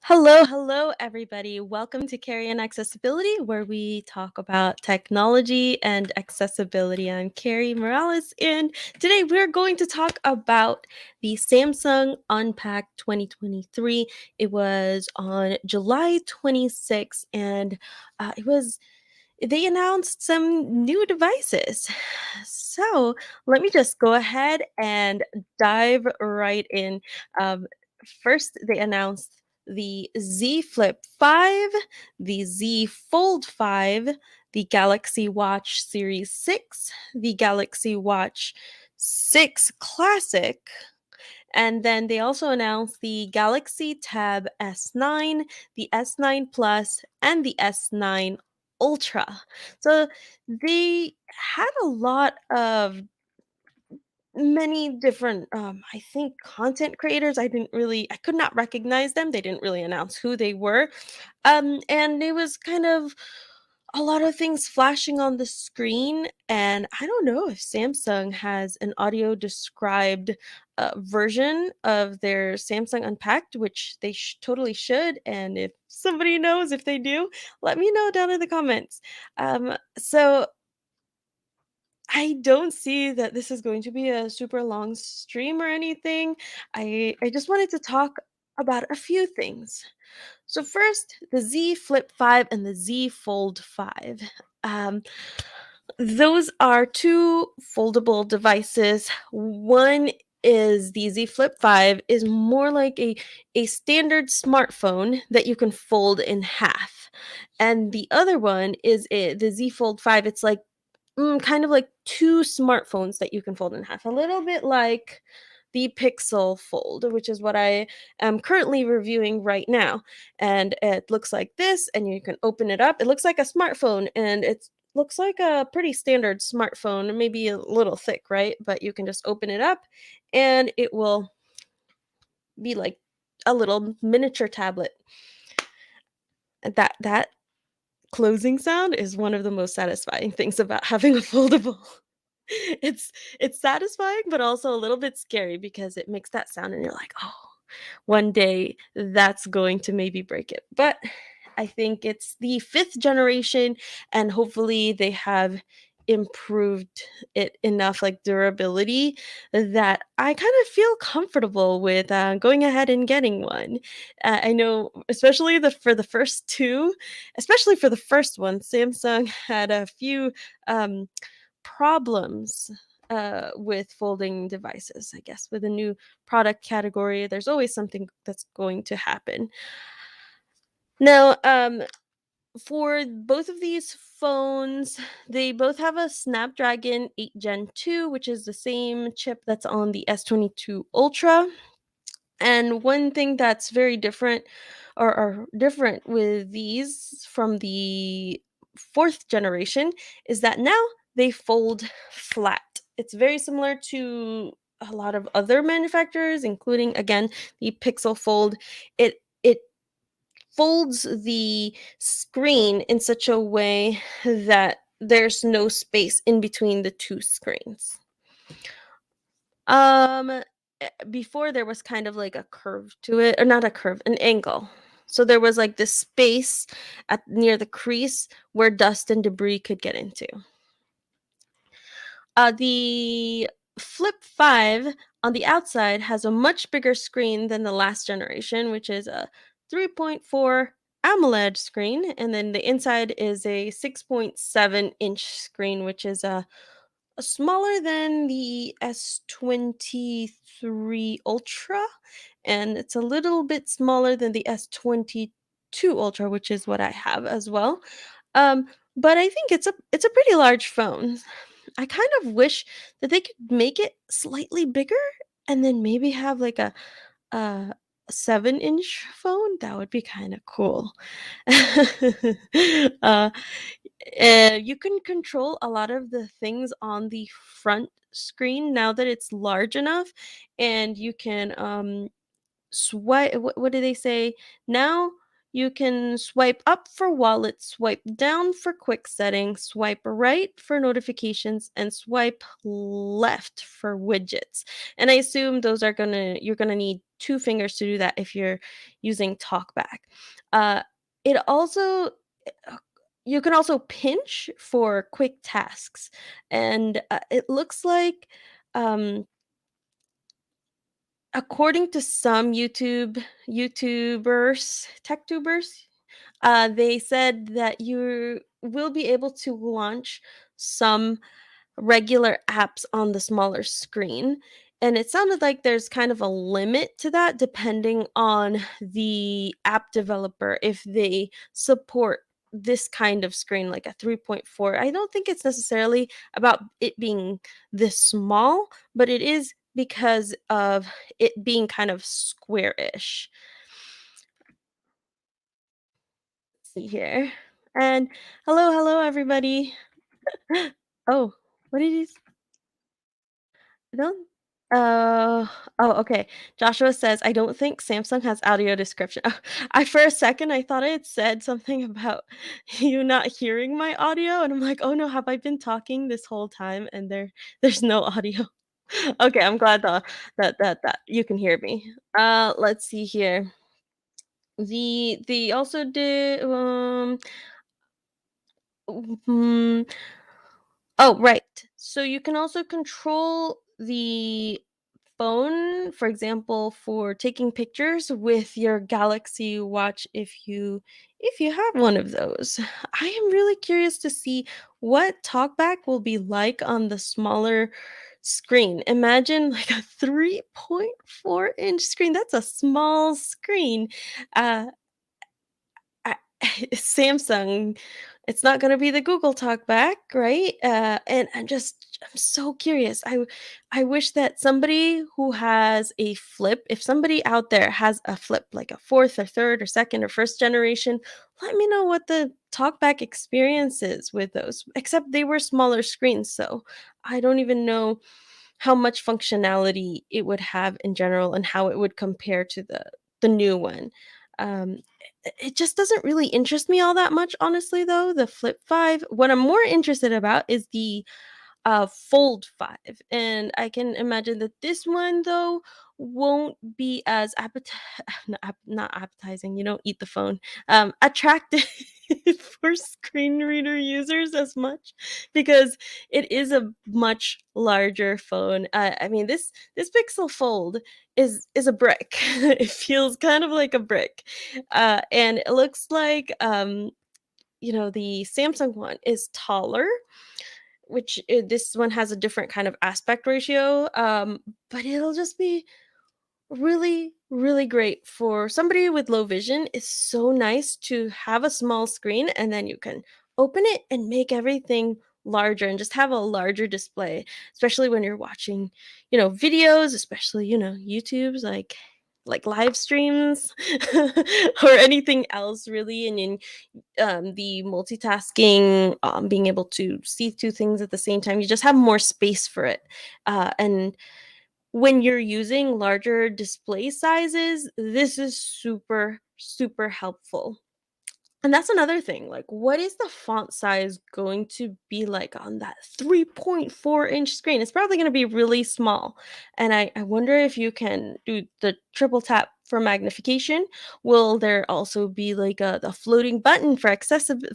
Hello, everybody. Welcome to Carry and Accessibility, where we talk about technology and accessibility. I'm Carrie Morales, and today we're going to talk about the Samsung Unpacked 2023. It was on July 26th, and they announced some new devices. So let me just go ahead and dive right in. Um, First, they announced the Z Flip 5, the Z Fold 5, the Galaxy Watch Series 6, the Galaxy Watch 6 Classic, and then they also announced the Galaxy Tab S9, the S9 Plus, and the S9 Ultra. So they had a lot of many different I think content creators. I could not recognize them. They didn't really announce who they were. And it was kind of a lot of things flashing on the screen, and I don't know if Samsung has an audio described version of their Samsung Unpacked, which they totally should. And if somebody knows, if they do, let me know down in the comments. So I don't see that this is going to be a super long stream or anything. I just wanted to talk about a few things. So first, the Z Flip 5 and the Z Fold 5. Um, those are two foldable devices. One is the Z Flip 5 is more like a standard smartphone that you can fold in half. And the other one is the Z Fold 5. It's like kind of like two smartphones that you can fold in half, a little bit like the Pixel Fold, which is what I am currently reviewing right now. And it looks like this, and you can open it up. It looks like a smartphone, and it looks like a pretty standard smartphone, maybe a little thick, right? But you can just open it up, and it will be like a little miniature tablet. That closing sound is one of the most satisfying things about having a foldable. It's it's satisfying, but also a little bit scary because it makes that sound and you're like, "Oh, one day that's going to maybe break it." But I think it's the 5th generation, and hopefully they have improved it enough, like durability, that I kind of feel comfortable with going ahead and getting one. I know, especially for the first two, especially for the first one, Samsung had a few um, problems with folding devices. I guess with a new product category, there's always something that's going to happen. Now, for both of these phones, they both have a Snapdragon 8 Gen 2, which is the same chip that's on the S22 Ultra. And one thing that's very different or different with these from the 4th generation is that now they fold flat. It's very similar to a lot of other manufacturers, including again the Pixel Fold. It folds the screen in such a way that there's no space in between the two screens. Before there was kind of like a curve to it, or not a curve, an angle. So there was like this space at near the crease where dust and debris could get into. The Flip 5 on the outside has a much bigger screen than the last generation, which is a 3.4 AMOLED screen, and then the inside is a 6.7-inch screen, which is smaller than the S23 Ultra, and it's a little bit smaller than the S22 Ultra, which is what I have as well. But I think it's a pretty large phone. I kind of wish that they could make it slightly bigger and then maybe have like a 7-inch phone. That would be kind of cool. uh, you can control a lot of the things on the front screen now that it's large enough, and you can swipe. What do they say now? You can swipe up for wallet, swipe down for quick settings, swipe right for notifications, and swipe left for widgets. And I assume those are you're gonna need 2 fingers to do that if you're using TalkBack. Uh, it also uh, you can also pinch for quick tasks, and, it looks like, um, according to some YouTubers, tech tubers, they said that you will be able to launch some regular apps on the smaller screen. And it sounded like there's kind of a limit to that depending on the app developer if they support this kind of screen like a 3.4. I don't think it's necessarily about it being this small, but it is because of it being kind of squarish. See here. And hello, everybody. Oh, what did you don't okay. Joshua says, "I don't think Samsung has audio description." I for a second, I thought it said something about you not hearing my audio, and I'm like, "Oh, no, have I been talking this whole time and there's no audio?" Okay, I'm glad that you can hear me. Let's see here. The also did, mm oh, right. So you can also control the phone, for example, for taking pictures with your Galaxy Watch if you have one of those. I am really curious to see what TalkBack will be like on the smaller screen. Imagine like a 3.4-inch screen. That's a small screen. Uh I Samsung, it's not gonna be the Google Talkback, right? And I'm so curious. I wish that somebody who has a flip, if somebody out there has a flip, like a fourth or third or second or first generation, let me know what the Talkback experience is with those. Except they were smaller screens, so I don't even know how much functionality it would have in general and how it would compare to the new one. It just doesn't really interest me all that much, honestly, though. The Flip 5. What I'm more interested about is the Fold 5. And I can imagine that this one, though, won't be as not appetizing. You don't eat the phone. Attractive for screen reader users as much because it is a much larger phone. I mean, this Pixel Fold is a brick. It feels kind of like a brick, and it looks like the Samsung one is taller, which this one has a different kind of aspect ratio, but it'll just be really, really great for somebody with low vision. It's so nice to have a small screen and then you can open it and make everything larger and just have a larger display, especially when you're watching, videos, especially, YouTube's like live streams or anything else really. And the multitasking, being able to see two things at the same time, you just have more space for it. And when you're using larger display sizes, this is super, super helpful. And that's another thing. Like, what is the font size going to be like on that 3.4-inch screen? It's probably going to be really small. And I wonder if you can do the triple tap for magnification. Will there also be like the floating button for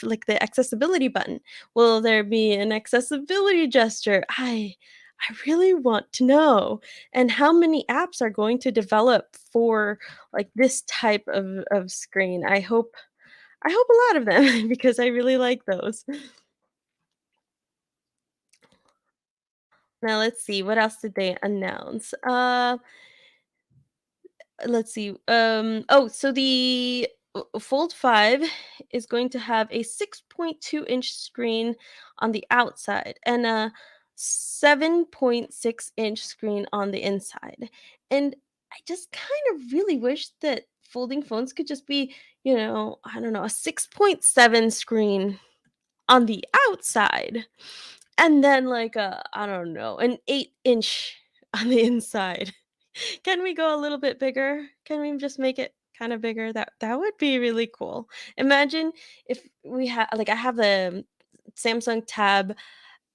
like the accessibility button? Will there be an accessibility gesture? I really want to know. And how many apps are going to develop for like this type of screen? I hope a lot of them because I really like those. Now let's see, what else did they announce? Let's see. So the Fold 5 is going to have a 6.2-inch screen on the outside and a 7.6-inch screen on the inside. And I just kind of really wish that folding phones could just be, I don't know, a 6.7 screen on the outside, and then like a I don't know, an 8-inch on the inside. Can we go a little bit bigger? Can we just make it kind of bigger? That would be really cool. Imagine if we had I have the Samsung Tab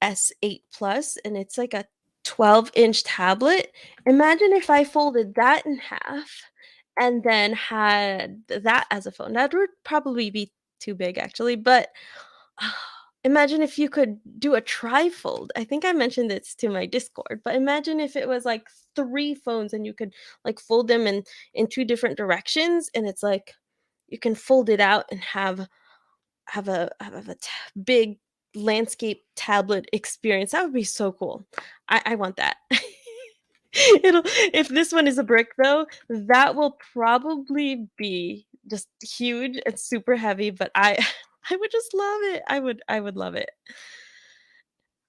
S8 Plus, and it's like a 12-inch tablet. Imagine if I folded that in half and then had that as a phone. That would probably be too big actually, but imagine if you could do a trifold. I think I mentioned this to my Discord, but imagine if it was like 3 phones and you could like fold them in 2 different directions, and it's like you can fold it out and have a big landscape tablet experience. That would be so cool. I want that. It'll if this one is a brick though, that will probably be just huge and super heavy, but I I would just love it. I would love it.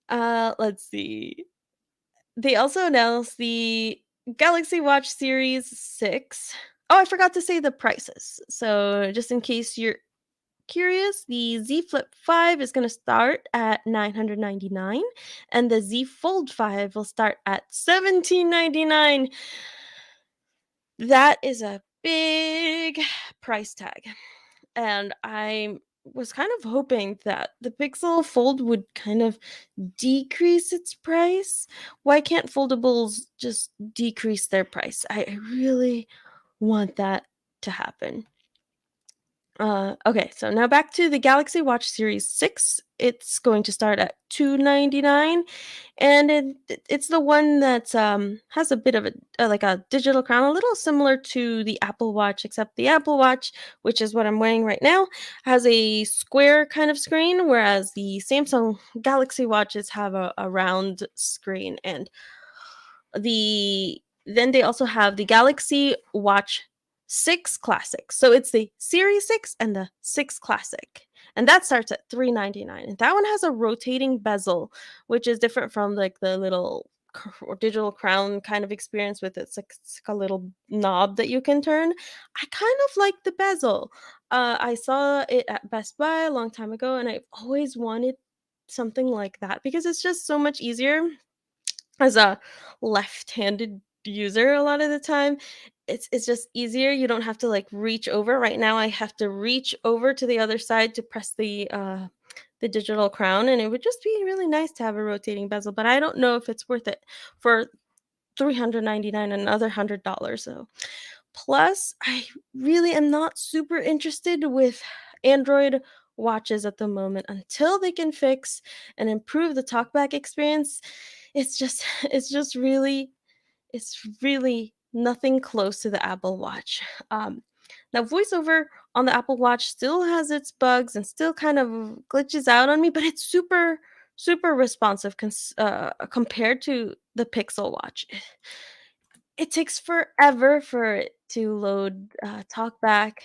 Let's see. They also announced the Galaxy Watch Series 6. Oh, I forgot to say the prices. So just in case you're curious, the Z Flip 5 is going to start at 999 and the Z Fold 5 will start at 1799. That is a big price tag. And I was kind of hoping that the Pixel Fold would kind of decrease its price. Why can't foldables just decrease their price? I really want that to happen. Okay, so now back to the Galaxy Watch Series 6. It's going to start at 299, and it's the one that has a bit of like a digital crown, a little similar to the Apple Watch, except the Apple Watch, which is what I'm wearing right now, has a square kind of screen, whereas the Samsung Galaxy Watches have a round screen. And then they also have the Galaxy Watch 6 Classic. So it's the Series 6 and the 6 Classic. And that starts at 399. And that one has a rotating bezel, which is different from like the little digital crown kind of experience with it's like a little knob that you can turn. I kind of like the bezel. I saw it at Best Buy a long time ago, and I've always wanted something like that because it's just so much easier as a left-handed user a lot of the time. It's just easier. You don't have to like reach over. Right now I have to reach over to the other side to press the digital crown, and it would just be really nice to have a rotating bezel, but I don't know if it's worth it for 399, another $100. So plus, I really am not super interested with Android watches at the moment until they can fix and improve the TalkBack experience. It's just it's really nothing close to the Apple Watch. Now voiceover on the Apple Watch still has its bugs and still kind of glitches out on me, but it's super responsive compared to the Pixel Watch. It takes forever for it to load TalkBack,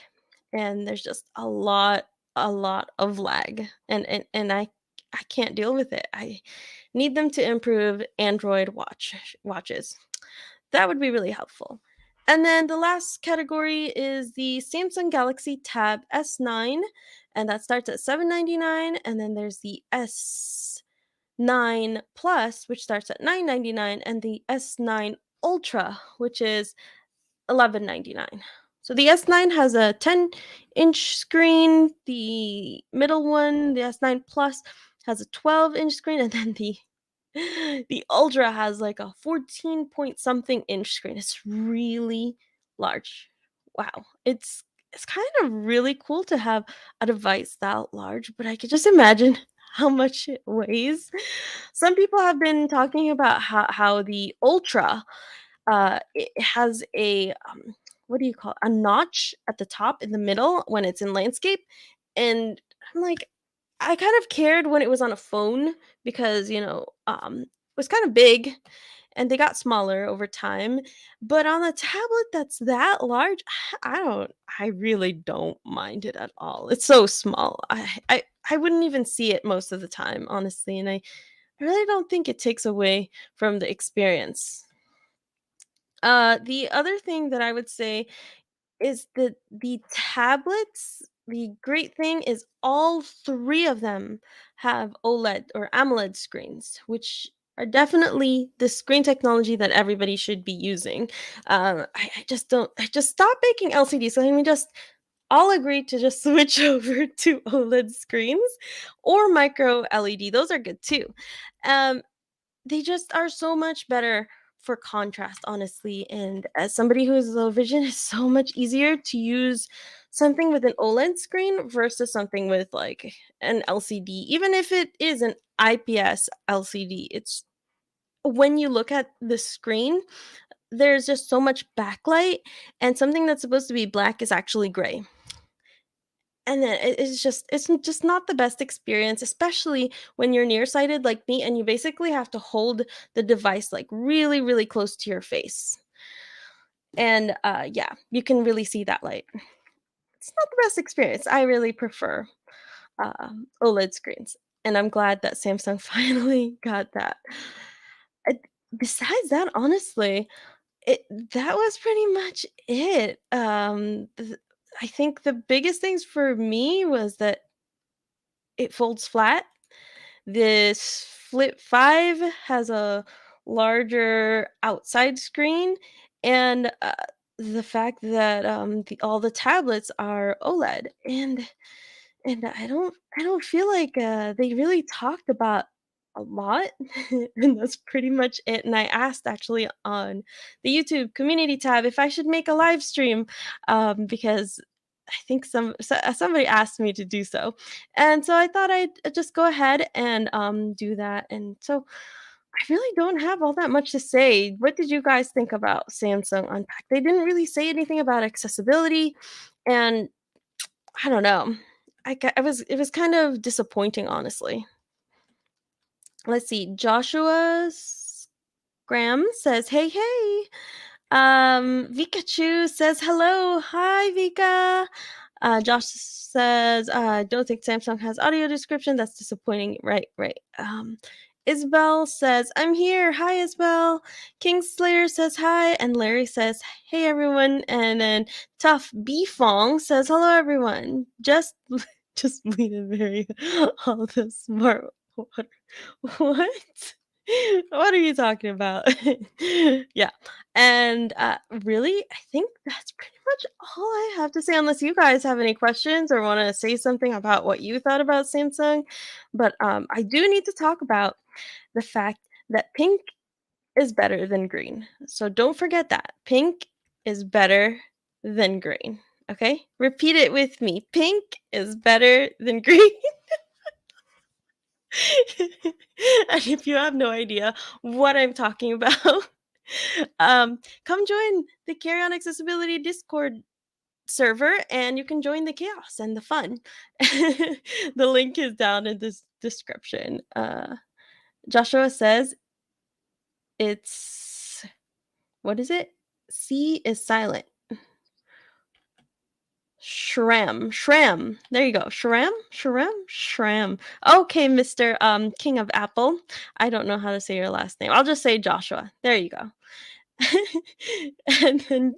and there's just a lot of lag, and I can't deal with it. I need them to improve Android watches. That would be really helpful. And then the last category is the Samsung Galaxy Tab S9, and that starts at 799. And then there's the S9 Plus, which starts at 999, and the S9 Ultra, which is 1199. So the S9 has a 10-inch screen, the middle one, the S9 Plus, has a 12-inch screen, and then the Ultra has like a 14 point something inch screen. It's really large. Wow. It's kind of really cool to have a device that large, but I could just imagine how much it weighs. Some people have been talking about how the Ultra it has a what do you call it? A notch at the top in the middle when it's in landscape, and I'm like, I kind of cared when it was on a phone because it was kind of big, and they got smaller over time. But on a tablet that's that large, I really don't mind it at all. It's so small. I wouldn't even see it most of the time, honestly, and I really don't think it takes away from the experience. The other thing that I would say is that the tablets, the great thing is all 3 of them have OLED or AMOLED screens, which are definitely the screen technology that everybody should be using. I just don't I just stop making LCDs. So let me just all agree to just switch over to OLED screens or micro LED. Those are good too. Um, they just are so much better for contrast, honestly. And as somebody who has low vision, it's so much easier to use something with an OLED screen versus something with like an LCD. Even if it is an IPS LCD, it's when you look at the screen, there's just so much backlight, and something that's supposed to be black is actually gray. And then it's just not the best experience, especially when you're nearsighted like me and you basically have to hold the device like really, really close to your face. And yeah, you can really see that light. It's not the best experience. I really prefer OLED screens. And I'm glad that Samsung finally got that. Uh, Besides that, honestly, it that was pretty much it. I think the biggest things for me was that it folds flat. This Flip 5 has a larger outside screen, and the fact that all the tablets are OLED, and I don't feel like they really talked about a lot, and that's pretty much it. And I asked actually on the YouTube community tab if I should make a live stream, because I think somebody asked me to do so, and so I thought I'd just go ahead and do that. And so I really don't have all that much to say. What did you guys think about Samsung Unpacked? They didn't really say anything about accessibility, and I don't know. I was it was kind of disappointing, honestly. Let's see. Joshua Graham says, "Hey, hey." Vikachu says, "Hello. Hi, Vika." Josh says, "Don't think Samsung has audio description. That's disappointing." Right, right. Isabel says, "I'm here. Hi, Isabel." Kingslayer says, "Hi." And Larry says, "Hey, everyone." And then Tough Bfong says, "Hello, everyone." Just lean in very all the smart water. What? What are you talking about? Yeah. And really, I think that's pretty much all I have to say, unless you guys have any questions or want to say something about what you thought about Samsung. But I do need to talk about the fact that pink is better than green. So don't forget that. Pink is better than green. Okay? Repeat it with me. Pink is better than green. And if you have no idea what I'm talking about, come join the Carry On Accessibility Discord server and you can join the chaos and the fun. The link is down in this description. Joshua says it's what is it? C is silent. Shram. There you go. Shram. Okay, Mr. King of Apple. I don't know how to say your last name. I'll just say Joshua. There you go. And then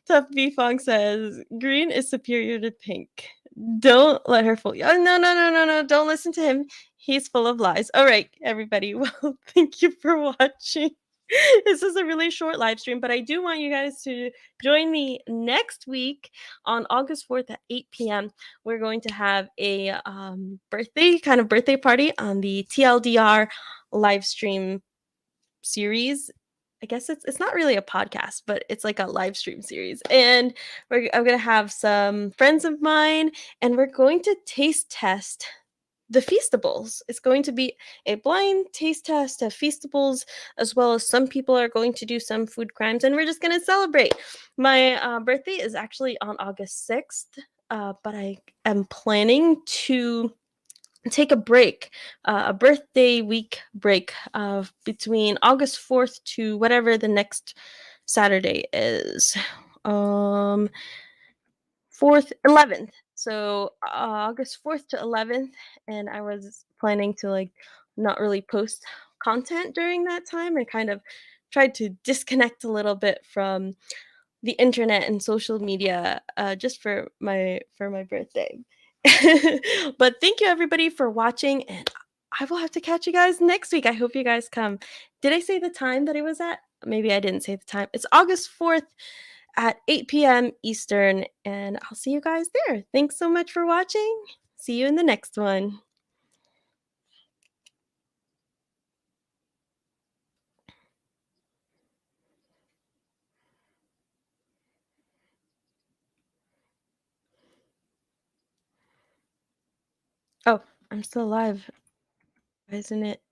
Tough B Fong says, "Green is superior to pink. Don't let her fool you." Oh, no, no, no, no, no. Don't listen to him. He's full of lies. All right, everybody. Well, thank you for watching. This is a really short live stream, but I do want you guys to join me next week on August 4th at 8 p.m. We're going to have a birthday party on the TLDR live stream series. I guess it's not really a podcast, but it's like a live stream series. And I'm gonna have some friends of mine, and we're going to taste test the Feastables. It's going to be a blind taste test of Feastables, as well as some people are going to do some food crimes, and we're just gonna celebrate. My birthday is actually on August 6th, but I am planning to take a break, a birthday week break of between August 4th to whatever the next Saturday is. 4th, 11th. So August 4th to 11th. And I was planning to like not really post content during that time and kind of tried to disconnect a little bit from the internet and social media just for my birthday. But thank you everybody for watching, and I will have to catch you guys next week. I hope you guys come. Did I say the time that it was at? Maybe I didn't say the time. It's August 4th at 8 p.m. Eastern, and I'll see you guys there. Thanks so much for watching. See you in the next one. I'm still alive. Why isn't it?